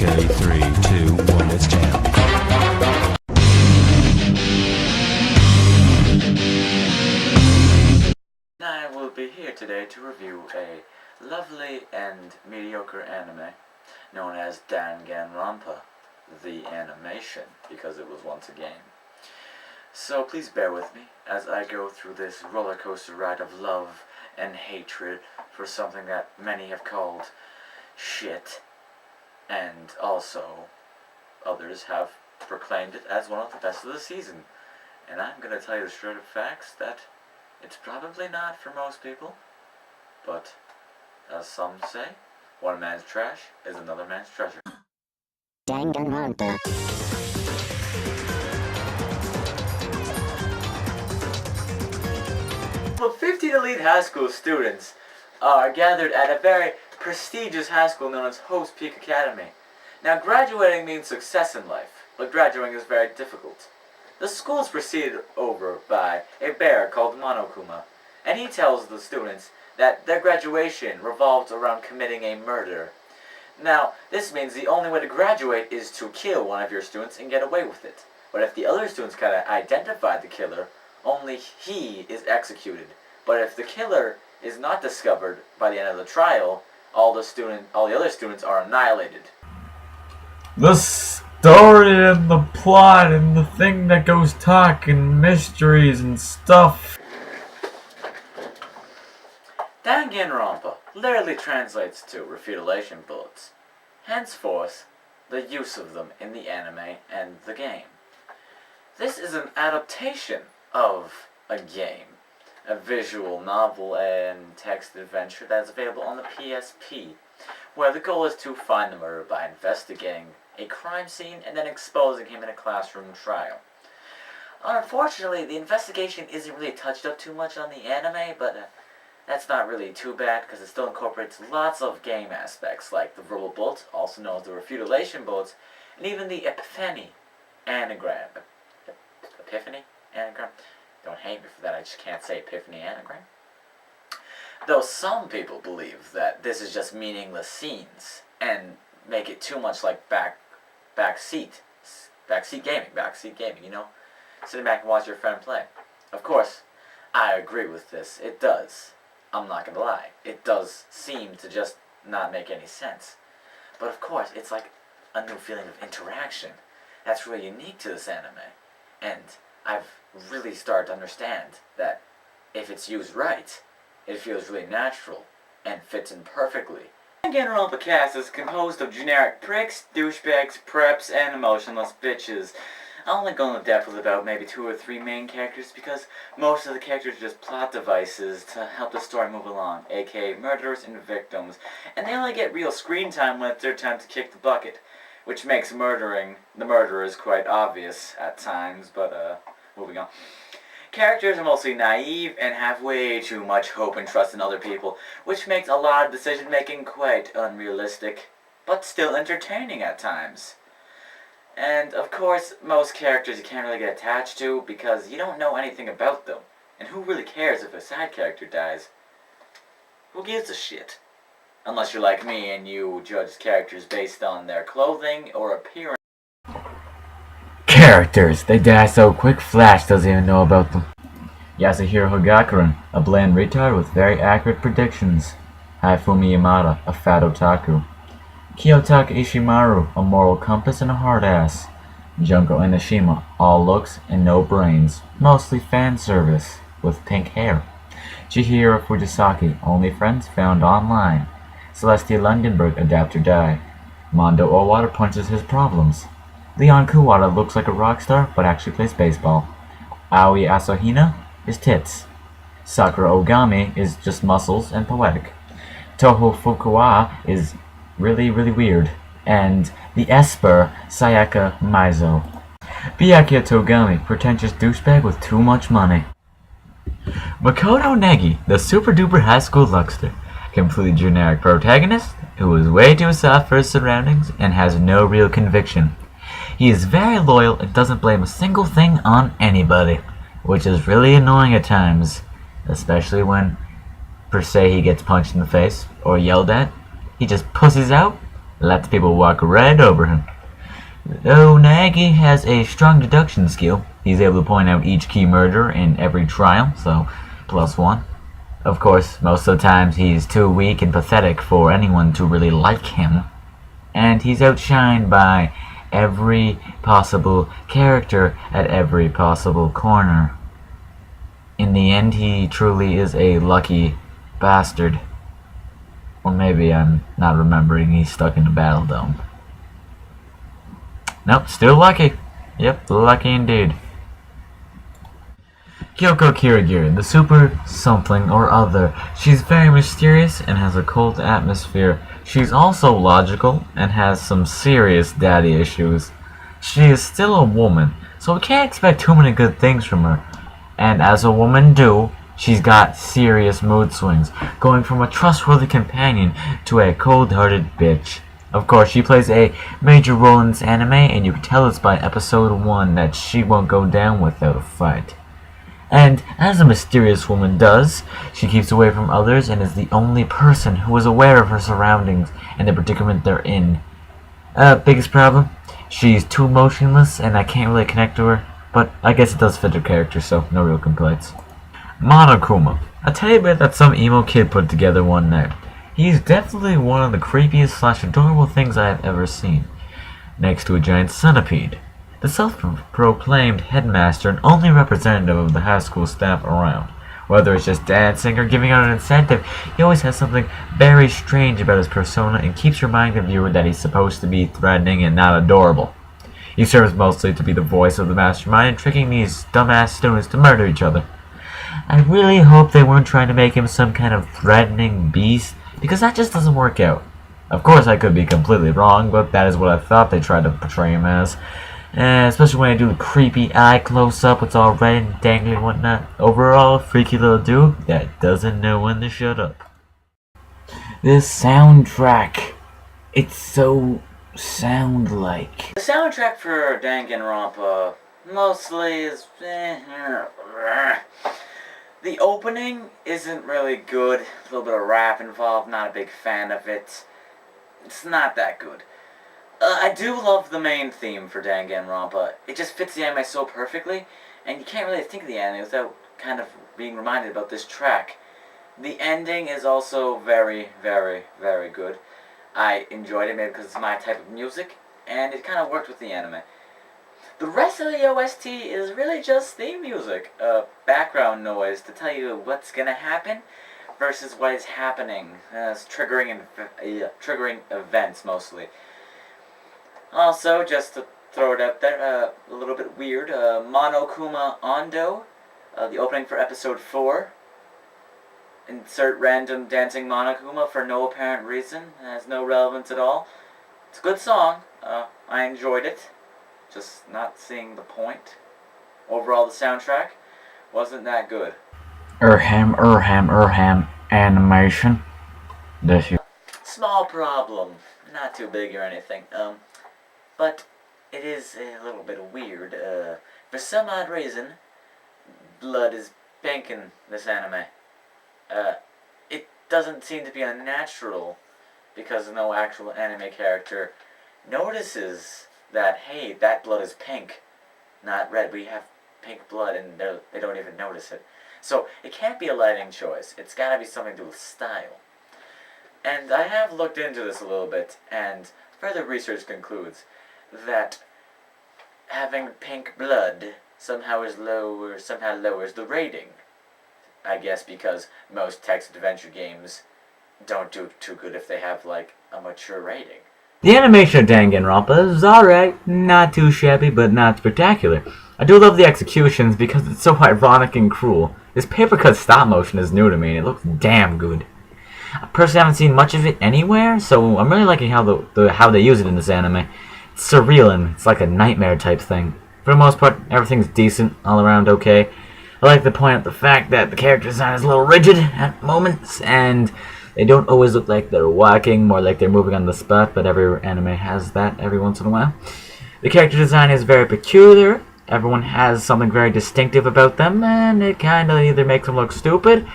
Okay, 3, 2, 1, let's jam. I will be here today to review a lovely and mediocre anime known as DanganRonpa, the animation, because it was once a game. So please bear with me as I go through this roller coaster ride of love and hatred for something that many have called shit, and also others have proclaimed it as one of the best of the season. And I'm going to tell you the straight up facts that it's probably not for most people, but as some say, one man's trash is another man's treasure. DanganRonpa. Well, 15 elite high school students are gathered at a very prestigious high school known as Host Peak Academy. Now, graduating means success in life, but graduating is very difficult. The school is presided over by a bear called Monokuma, and he tells the students that their graduation revolves around committing a murder. Now, this means the only way to graduate is to kill one of your students and get away with it. But if the other students kind of identify the killer, only he is executed. But if the killer is not discovered by the end of the trial, all the other students are annihilated. The story and the plot and the thing that goes talking mysteries and stuff. DanganRonpa literally translates to refutilation bullets. Henceforth, the use of them in the anime and the game. This is an adaptation of a game, a visual novel and text adventure that is available on the PSP, where the goal is to find the murderer by investigating a crime scene and then exposing him in a classroom trial. Unfortunately, the investigation isn't really touched up too much on the anime, but that's not really too bad because it still incorporates lots of game aspects like the verbal bullets, also known as the refutilation bullets, and even the epiphany anagram. Epiphany anagram? Don't hate me for that, I just can't say epiphany anagram. Though some people believe that this is just meaningless scenes and make it too much like backseat gaming, you know? Sitting back and watch your friend play. Of course, I agree with this. It does. I'm not gonna lie. It does seem to just not make any sense. But of course, it's like a new feeling of interaction. That's really unique to this anime. And I've really started to understand that if it's used right, it feels really natural and fits in perfectly. DanganRonpa cast is composed of generic pricks, douchebags, preps, and emotionless bitches. I'll only go into depth with about maybe 2 or 3 main characters because most of the characters are just plot devices to help the story move along, aka murderers and victims, and they only get real screen time when it's their time to kick the bucket, which makes murdering the murderers quite obvious at times, but moving on. Characters are mostly naive and have way too much hope and trust in other people, which makes a lot of decision making quite unrealistic, but still entertaining at times. And of course, most characters you can't really get attached to because you don't know anything about them. And who really cares if a side character dies? Who gives a shit? Unless you're like me and you judge characters based on their clothing or appearance. Characters, they die so quick Flash doesn't even know about them. Yasuhiro Higakuren, a bland retard with very accurate predictions. Haifumi Yamada, a fat otaku. Kiyotaka Ishimaru, a moral compass and a hard ass. Junko Enoshima, all looks and no brains, mostly fan service, with pink hair. Chihiro Fujisaki, only friends found online. Celestia Lundenberg, adapt or die. Mondo Owada punches his problems. Leon Kuwata looks like a rock star, but actually plays baseball. Aoi Asahina is tits. Sakura Ogami is just muscles and poetic. Toho Fukuwa is really weird. And the Esper, Sayaka Maizo. Byakuya Togami, pretentious douchebag with too much money. Makoto Negi, the super duper high school luckster. Completely generic protagonist who is way too soft for his surroundings and has no real conviction. He is very loyal and doesn't blame a single thing on anybody, which is really annoying at times, especially when, per se, he gets punched in the face or yelled at. He just pussies out let the people walk right over him. Though Nagy has a strong deduction skill, he's able to point out each key murderer in every trial, so +1. Of course, most of the times he's too weak and pathetic for anyone to really like him, and he's outshined by every possible character at every possible corner. In the end, he truly is a lucky bastard. Or maybe I'm not remembering he's stuck in a battle dome. Nope, still lucky. Yep, lucky indeed. Kyoko Kirigiri, the super something or other. She's very mysterious and has a cold atmosphere. She's also logical and has some serious daddy issues. She is still a woman, so we can't expect too many good things from her. And as a woman do, she's got serious mood swings, going from a trustworthy companion to a cold-hearted bitch. Of course, she plays a major role in this anime, and you can tell it's by episode 1 that she won't go down without a fight. And as a mysterious woman does, she keeps away from others and is the only person who is aware of her surroundings and the predicament they're in. Biggest problem? She's too motionless and I can't really connect to her, but I guess it does fit her character, so no real complaints. Monokuma, a teddy bear that some emo kid put together one night. He's definitely one of the creepiest / adorable things I have ever seen, next to a giant centipede. The self-proclaimed headmaster and only representative of the high school staff around. Whether it's just dancing or giving out an incentive, he always has something very strange about his persona and keeps reminding the viewer that he's supposed to be threatening and not adorable. He serves mostly to be the voice of the mastermind and tricking these dumbass students to murder each other. I really hope they weren't trying to make him some kind of threatening beast, because that just doesn't work out. Of course, I could be completely wrong, but that is what I thought they tried to portray him as. Especially when I do the creepy eye close-up, it's all red and dangly and whatnot. Overall, freaky little dude that doesn't know when to shut up. This soundtrack, it's so sound-like. The soundtrack for DanganRonpa mostly is... The opening isn't really good. A little bit of rap involved, not a big fan of it. It's not that good. I do love the main theme for DanganRonpa. It just fits the anime so perfectly, and you can't really think of the anime without kind of being reminded about this track. The ending is also very, very, very good. I enjoyed it maybe because it's my type of music, and it kind of worked with the anime. The rest of the OST is really just theme music, background noise to tell you what's gonna happen versus what is happening. It's triggering events mostly. Also, just to throw it out there, a little bit weird, Monokuma Ando, the opening for episode 4. Insert random dancing Monokuma for no apparent reason. It has no relevance at all. It's a good song. I enjoyed it. Just not seeing the point. Overall, the soundtrack wasn't that good. Animation. This you. Small problem. Not too big or anything. But it is a little bit weird. For some odd reason, blood is pink in this anime. It doesn't seem to be unnatural because no actual anime character notices that, hey, that blood is pink, not red. We have pink blood and they don't even notice it. So it can't be a lighting choice. It's gotta be something to do with style. And I have looked into this a little bit, and further research concludes that having pink blood somehow lowers the rating. I guess because most text-adventure games don't do too good if they have, like, a mature rating. The animation of DanganRonpa is alright, not too shabby, but not spectacular. I do love the executions because it's so ironic and cruel. This paper-cut stop motion is new to me and it looks damn good. I personally haven't seen much of it anywhere, so I'm really liking how how they use it in this anime. It's surreal and it's like a nightmare type thing. For the most part, everything's decent, all around okay. I like to point out the fact that the character design is a little rigid at moments, and they don't always look like they're walking, more like they're moving on the spot, but every anime has that every once in a while. The character design is very peculiar. Everyone has something very distinctive about them, and it kind of either makes them look stupid,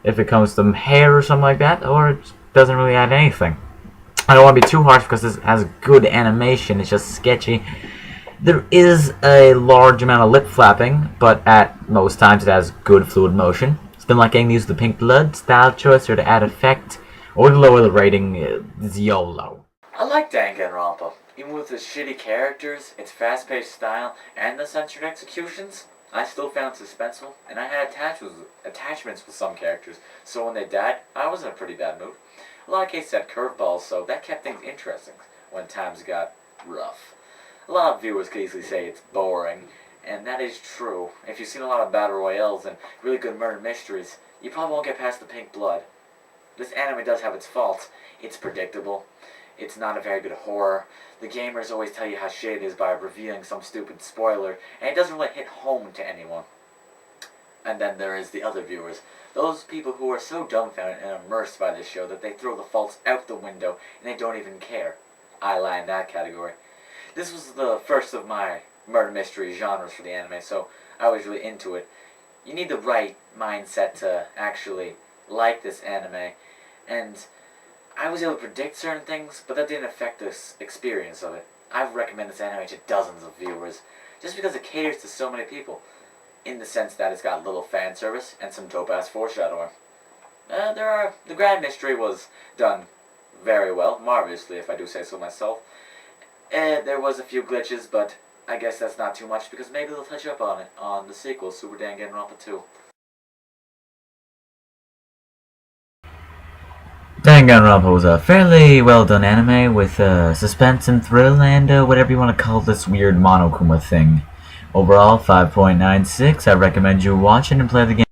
if it comes to hair or something like that, or it doesn't really add anything. I don't want to be too harsh because this has good animation. It's just sketchy. There is a large amount of lip flapping, but at most times it has good fluid motion. It's been like getting used to the pink blood style choice or to add effect, or to lower the rating is YOLO. I like DanganRonpa. Even with its shitty characters, its fast-paced style, and the censored executions, I still found it suspenseful, and I had attachments with some characters, so when they died, I was in a pretty bad mood. A lot of cases had curveballs, so that kept things interesting when times got rough. A lot of viewers could easily say it's boring, and that is true. If you've seen a lot of battle royales and really good murder mysteries, you probably won't get past the pink blood. This anime does have its faults. It's predictable. It's not a very good horror. The gamers always tell you how shit it is by revealing some stupid spoiler, and it doesn't really hit home to anyone. And then there is the other viewers. Those people who are so dumbfounded and immersed by this show that they throw the faults out the window and they don't even care. I lie in that category. This was the first of my murder mystery genres for the anime, so I was really into it. You need the right mindset to actually like this anime, and I was able to predict certain things, but that didn't affect the experience of it. I've recommended this anime to dozens of viewers, just because it caters to so many people, in the sense that it's got little fan service and some dope-ass foreshadowing. The grand mystery was done very well, marvelously if I do say so myself. There was a few glitches, but I guess that's not too much, because maybe they'll touch up on it on the sequel, Super DanganRonpa 2. DanganRonpa was a fairly well done anime with suspense and thrill and whatever you want to call this weird monokuma thing. Overall, 5.96. I recommend you watch it and play the game.